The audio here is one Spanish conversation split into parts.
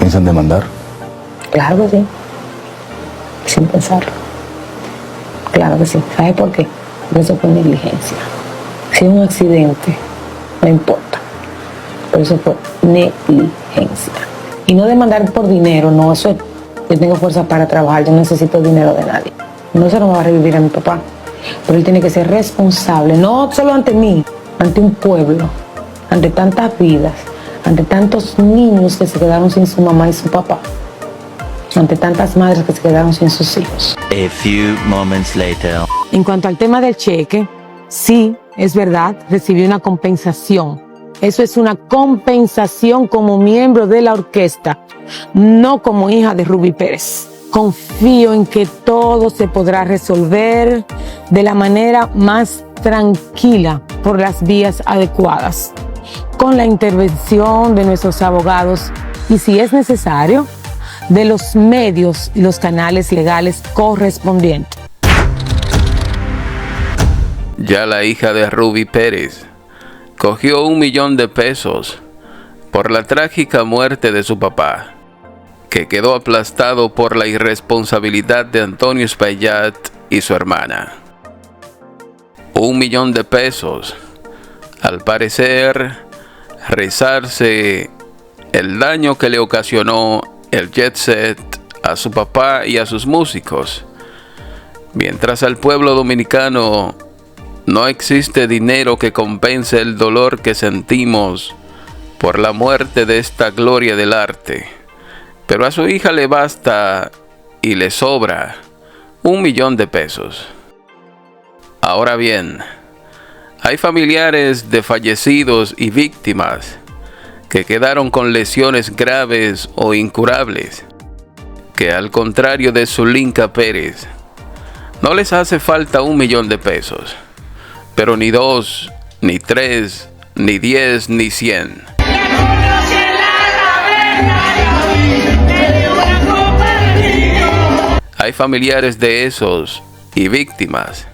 piensan demandar? Claro que sí, sin pensarlo. Claro que sí. ¿Sabes por qué? Porque eso fue negligencia. Si es un accidente, no importa. Pero eso fue negligencia. Y no demandar por dinero, no, eso es, yo tengo fuerza para trabajar, yo no necesito dinero de nadie. No se lo va a revivir a mi papá. Pero él tiene que ser responsable, no solo ante mí, ante un pueblo, ante tantas vidas, ante tantos niños que se quedaron sin su mamá y su papá, ante tantas madres que se quedaron sin sus hijos. A few moments later. En cuanto al tema del cheque, sí, es verdad, recibí una compensación. Eso es una compensación como miembro de la orquesta, no como hija de Ruby Pérez. Confío en que todo se podrá resolver de la manera más tranquila por las vías adecuadas, con la intervención de nuestros abogados y, si es necesario, de los medios y los canales legales correspondientes. Ya la hija de Ruby Pérez cogió $1 millón por la trágica muerte de su papá, que quedó aplastado por la irresponsabilidad de Antonio Espaillat y su hermana. $1 millón. Al parecer, rezarse el daño que le ocasionó el jet set a su papá y a sus músicos. Mientras al pueblo dominicano no existe dinero que compense el dolor que sentimos por la muerte de esta gloria del arte. Pero a su hija le basta y le sobra $1 millón. Ahora bien, hay familiares de fallecidos y víctimas que quedaron con lesiones graves o incurables, que al contrario de Zulinka Pérez, no les hace falta $1 millón, pero ni 2, ni 3, ni 10, ni 100. Hay familiares de esos y víctimas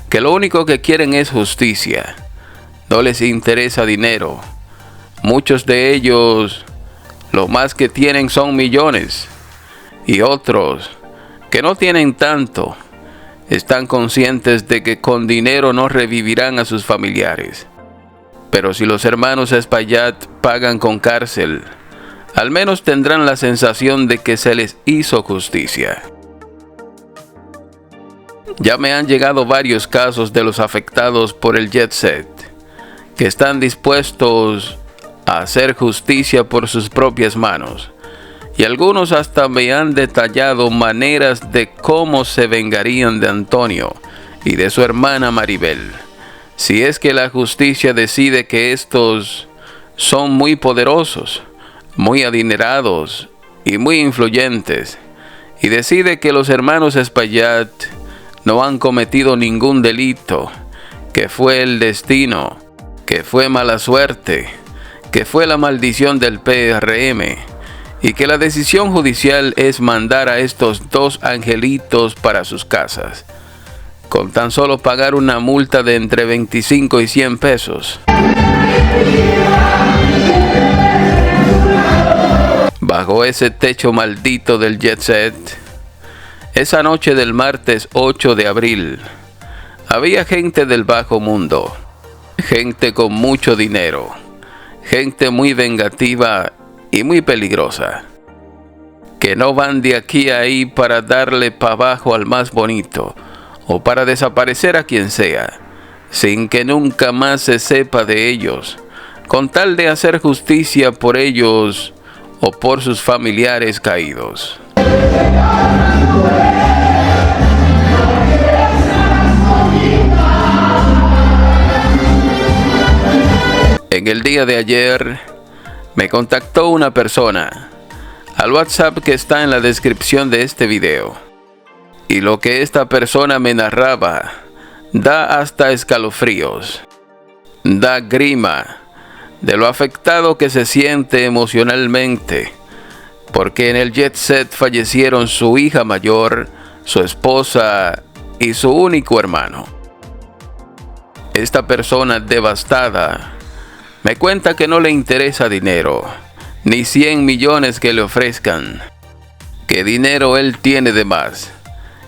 que lo único que quieren es justicia. No les interesa dinero. Muchos de ellos lo más que tienen son millones. Y otros que no tienen tanto están conscientes de que con dinero no revivirán a sus familiares. Pero si los hermanos Espaillat pagan con cárcel, al menos tendrán la sensación de que se les hizo justicia. Ya me han llegado varios casos de los afectados por el jet set, que están dispuestos a hacer justicia por sus propias manos, y algunos hasta me han detallado maneras de cómo se vengarían de Antonio y de su hermana Maribel, si es que la justicia decide que estos son muy poderosos, muy adinerados y muy influyentes, y decide que los hermanos Espaillat no han cometido ningún delito, que fue el destino, que fue mala suerte, que fue la maldición del PRM, y que la decisión judicial es mandar a estos 2 angelitos para sus casas, con tan solo pagar una multa de entre 25 y 100 pesos. Bajo ese techo maldito del jet set, esa noche del martes 8 de abril, había gente del bajo mundo, gente con mucho dinero, gente muy vengativa y muy peligrosa, que no van de aquí a ahí para darle pa' abajo al más bonito o para desaparecer a quien sea, sin que nunca más se sepa de ellos, con tal de hacer justicia por ellos o por sus familiares caídos. En el día de ayer me contactó una persona al WhatsApp que está en la descripción de este video, y lo que esta persona me narraba da hasta escalofríos, da grima de lo afectado que se siente emocionalmente, porque en el jet set fallecieron su hija mayor, su esposa y su único hermano. Esta persona devastada me cuenta que no le interesa dinero, ni 100 millones que le ofrezcan, que dinero él tiene de más,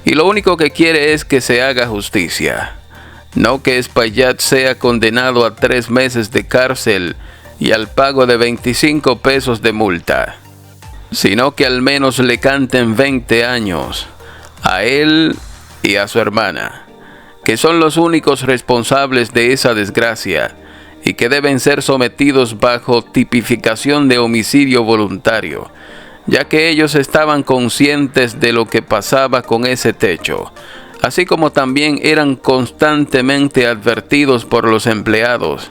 y lo único que quiere es que se haga justicia, no que Espaillat sea condenado a 3 meses de cárcel y al pago de 25 pesos de multa, sino que al menos le canten 20 años a él y a su hermana, que son los únicos responsables de esa desgracia y que deben ser sometidos bajo tipificación de homicidio voluntario, ya que ellos estaban conscientes de lo que pasaba con ese techo, así como también eran constantemente advertidos por los empleados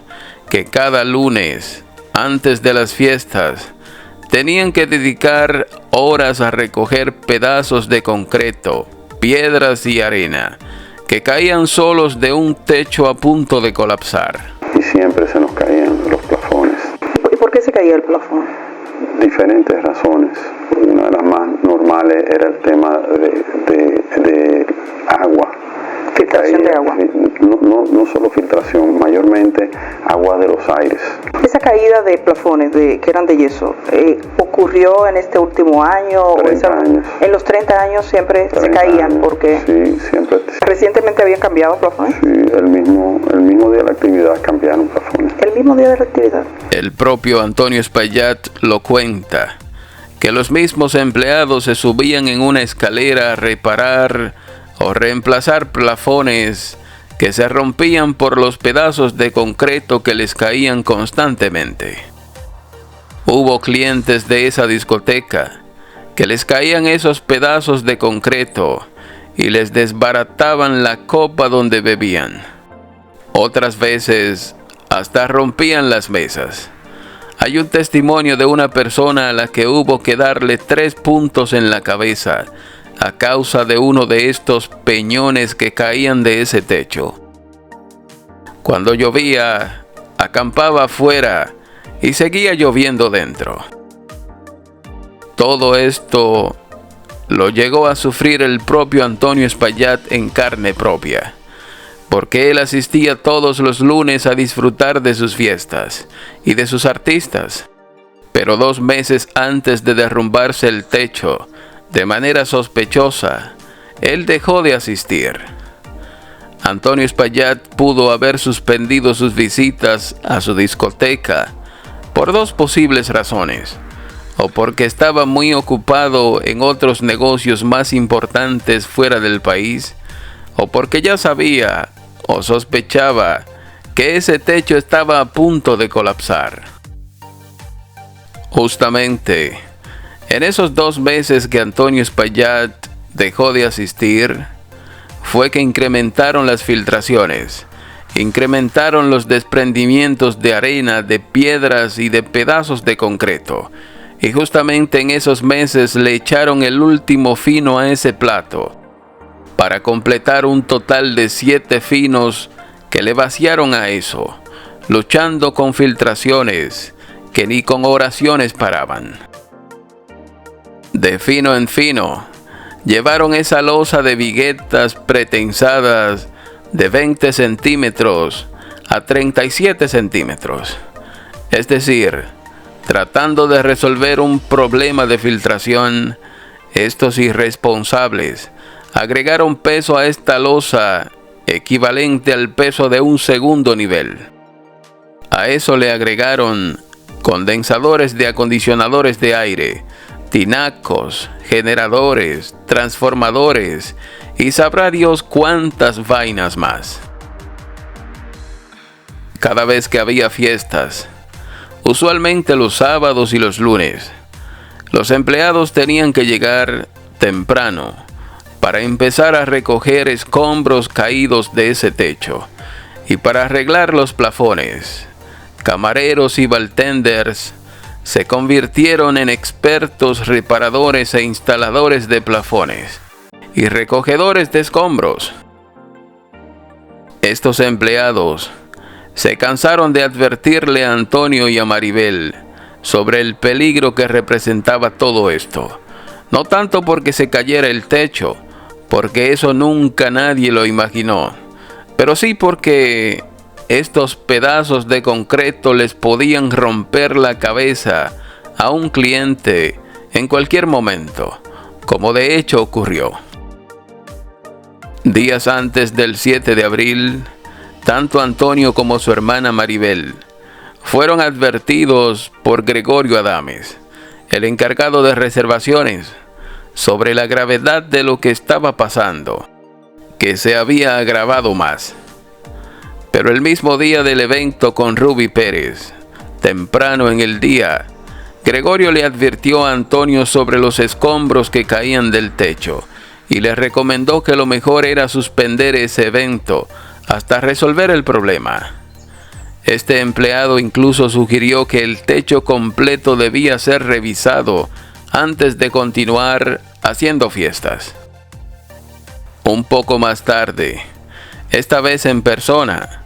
que cada lunes, antes de las fiestas, tenían que dedicar horas a recoger pedazos de concreto, piedras y arena, que caían solos de un techo a punto de colapsar. Y siempre se nos caían los plafones. ¿Y por qué se caía el plafón? Diferentes razones. Una de las más normales era el tema de agua. Filtración de agua. No solo filtración, mayormente agua de los aires. Esa caída de plafones que eran de yeso, ¿ocurrió en este último año? 30 años. En los 30 años siempre se caían, años. porque Sí, siempre. recientemente habían cambiado plafones. Sí, el mismo día de la actividad cambiaron plafones. El mismo día de la actividad. El propio Antonio Espaillat lo cuenta, que los mismos empleados se subían en una escalera a reparar o reemplazar plafones que se rompían por los pedazos de concreto que les caían constantemente. Hubo clientes de esa discoteca que les caían esos pedazos de concreto y les desbarataban la copa donde bebían. Otras veces hasta rompían las mesas. Hay un testimonio de una persona a la que hubo que darle 3 puntos en la cabeza a causa de uno de estos peñones que caían de ese techo. Cuando llovía, acampaba afuera y seguía lloviendo dentro. Todo esto lo llegó a sufrir el propio Antonio Espaillat en carne propia, porque él asistía todos los lunes a disfrutar de sus fiestas y de sus artistas. Pero 2 meses antes de derrumbarse el techo, de manera sospechosa, él dejó de asistir. Antonio Espaillat pudo haber suspendido sus visitas a su discoteca por 2 posibles razones: o porque estaba muy ocupado en otros negocios más importantes fuera del país, o porque ya sabía o sospechaba que ese techo estaba a punto de colapsar. Justamente en esos 2 meses que Antonio Espaillat dejó de asistir, fue que incrementaron las filtraciones, incrementaron los desprendimientos de arena, de piedras y de pedazos de concreto. Y justamente en esos meses le echaron el último fino a ese plato, para completar un total de 7 finos que le vaciaron a eso, luchando con filtraciones que ni con oraciones paraban. De fino en fino, llevaron esa losa de viguetas pretensadas de 20 centímetros a 37 centímetros. Es decir, tratando de resolver un problema de filtración, estos irresponsables agregaron peso a esta losa equivalente al peso de un segundo nivel. A eso le agregaron condensadores de acondicionadores de aire, tinacos, generadores, transformadores y sabrá Dios cuántas vainas más. Cada vez que había fiestas, usualmente los sábados y los lunes, los empleados tenían que llegar temprano para empezar a recoger escombros caídos de ese techo y para arreglar los plafones. Camareros y bartenders se convirtieron en expertos reparadores e instaladores de plafones y recogedores de escombros. Estos empleados se cansaron de advertirle a Antonio y a Maribel sobre el peligro que representaba todo esto, no tanto porque se cayera el techo, porque eso nunca nadie lo imaginó, pero sí porque estos pedazos de concreto les podían romper la cabeza a un cliente en cualquier momento, como de hecho ocurrió. Días antes del 7 de abril, tanto Antonio como su hermana Maribel fueron advertidos por Gregorio Adames, el encargado de reservaciones, sobre la gravedad de lo que estaba pasando, que se había agravado más. Pero el mismo día del evento con Ruby Pérez, temprano en el día, Gregorio le advirtió a Antonio sobre los escombros que caían del techo y le recomendó que lo mejor era suspender ese evento hasta resolver el problema. Este empleado incluso sugirió que el techo completo debía ser revisado antes de continuar haciendo fiestas. Un poco más tarde, esta vez en persona,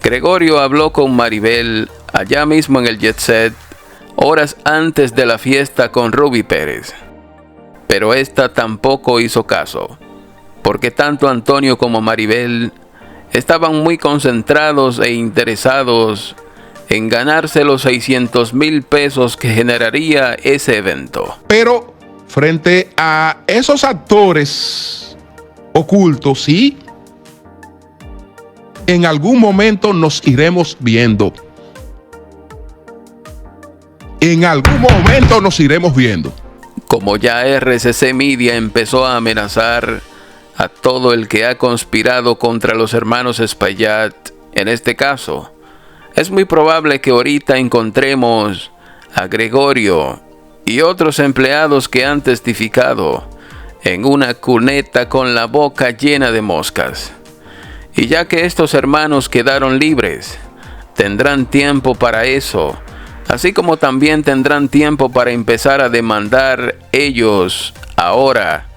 Gregorio habló con Maribel allá mismo en el Jet Set, horas antes de la fiesta con Ruby Pérez. Pero esta tampoco hizo caso, porque tanto Antonio como Maribel estaban muy concentrados e interesados en ganarse los 600,000 pesos que generaría ese evento. Pero frente a esos actores ocultos, sí, en algún momento nos iremos viendo. En algún momento nos iremos viendo. Como ya RCC Media empezó a amenazar a todo el que ha conspirado contra los hermanos Espaillat, en este caso, es muy probable que ahorita encontremos a Gregorio y otros empleados que han testificado en una cuneta con la boca llena de moscas. Y ya que estos hermanos quedaron libres, tendrán tiempo para eso, así como también tendrán tiempo para empezar a demandar ellos ahora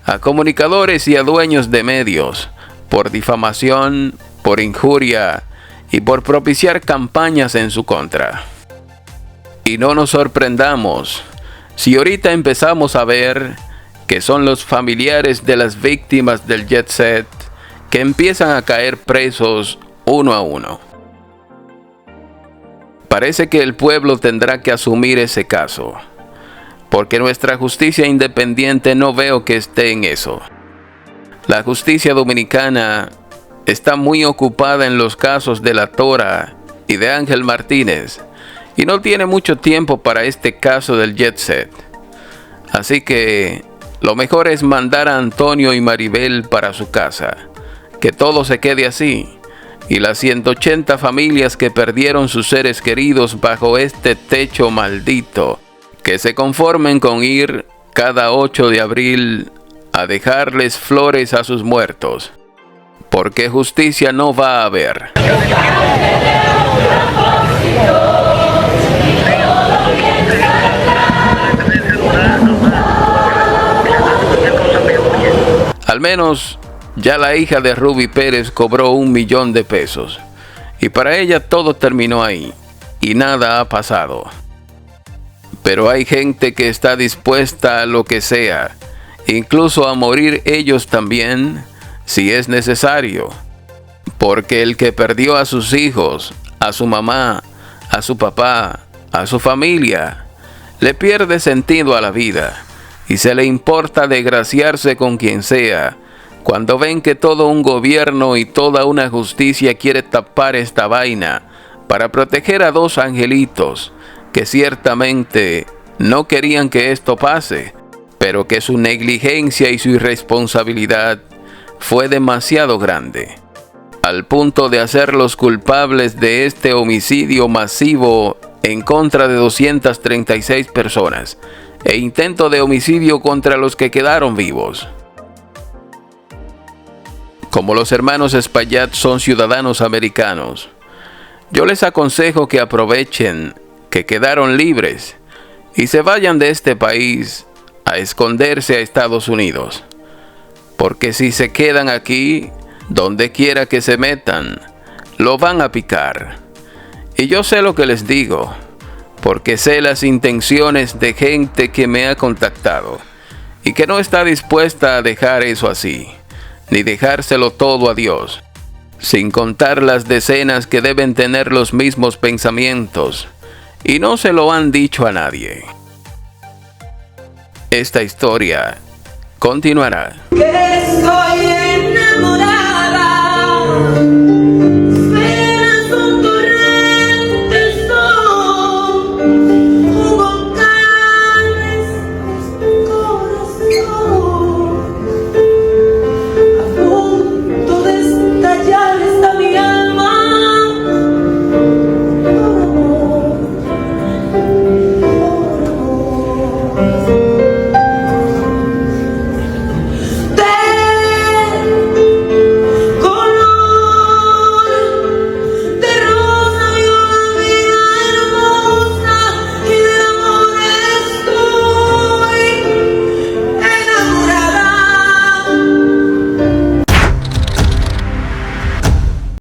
a comunicadores y a dueños de medios por difamación, por injuria y por propiciar campañas en su contra. Y no nos sorprendamos si ahorita empezamos a ver que son los familiares de las víctimas del Jet Set que empiezan a caer presos uno a uno. Parece que el pueblo tendrá que asumir ese caso, porque nuestra justicia independiente no veo que esté en eso. La justicia dominicana está muy ocupada en los casos de La Tora y de Ángel Martínez, y no tiene mucho tiempo para este caso del Jet Set. Así que lo mejor es mandar a Antonio y Maribel para su casa, que todo se quede así, y las 180 familias que perdieron sus seres queridos bajo este techo maldito, que se conformen con ir cada 8 de abril a dejarles flores a sus muertos, porque justicia no va a haber. Al menos ya la hija de Ruby Pérez cobró 1 millón de pesos, y para ella todo terminó ahí, y nada ha pasado. Pero hay gente que está dispuesta a lo que sea, incluso a morir ellos también, si es necesario. Porque el que perdió a sus hijos, a su mamá, a su papá, a su familia, le pierde sentido a la vida, y se le importa desgraciarse con quien sea, cuando ven que todo un gobierno y toda una justicia quiere tapar esta vaina para proteger a 2 angelitos que ciertamente no querían que esto pase, pero que su negligencia y su irresponsabilidad fue demasiado grande, al punto de hacerlos culpables de este homicidio masivo en contra de 236 personas e intento de homicidio contra los que quedaron vivos. Como los hermanos Espaillat son ciudadanos americanos, yo les aconsejo que aprovechen que quedaron libres y se vayan de este país a esconderse a Estados Unidos. Porque si se quedan aquí, donde quiera que se metan, lo van a picar. Y yo sé lo que les digo, porque sé las intenciones de gente que me ha contactado y que no está dispuesta a dejar eso así, ni dejárselo todo a Dios, sin contar las decenas que deben tener los mismos pensamientos y no se lo han dicho a nadie. esta historia continuará. Estoy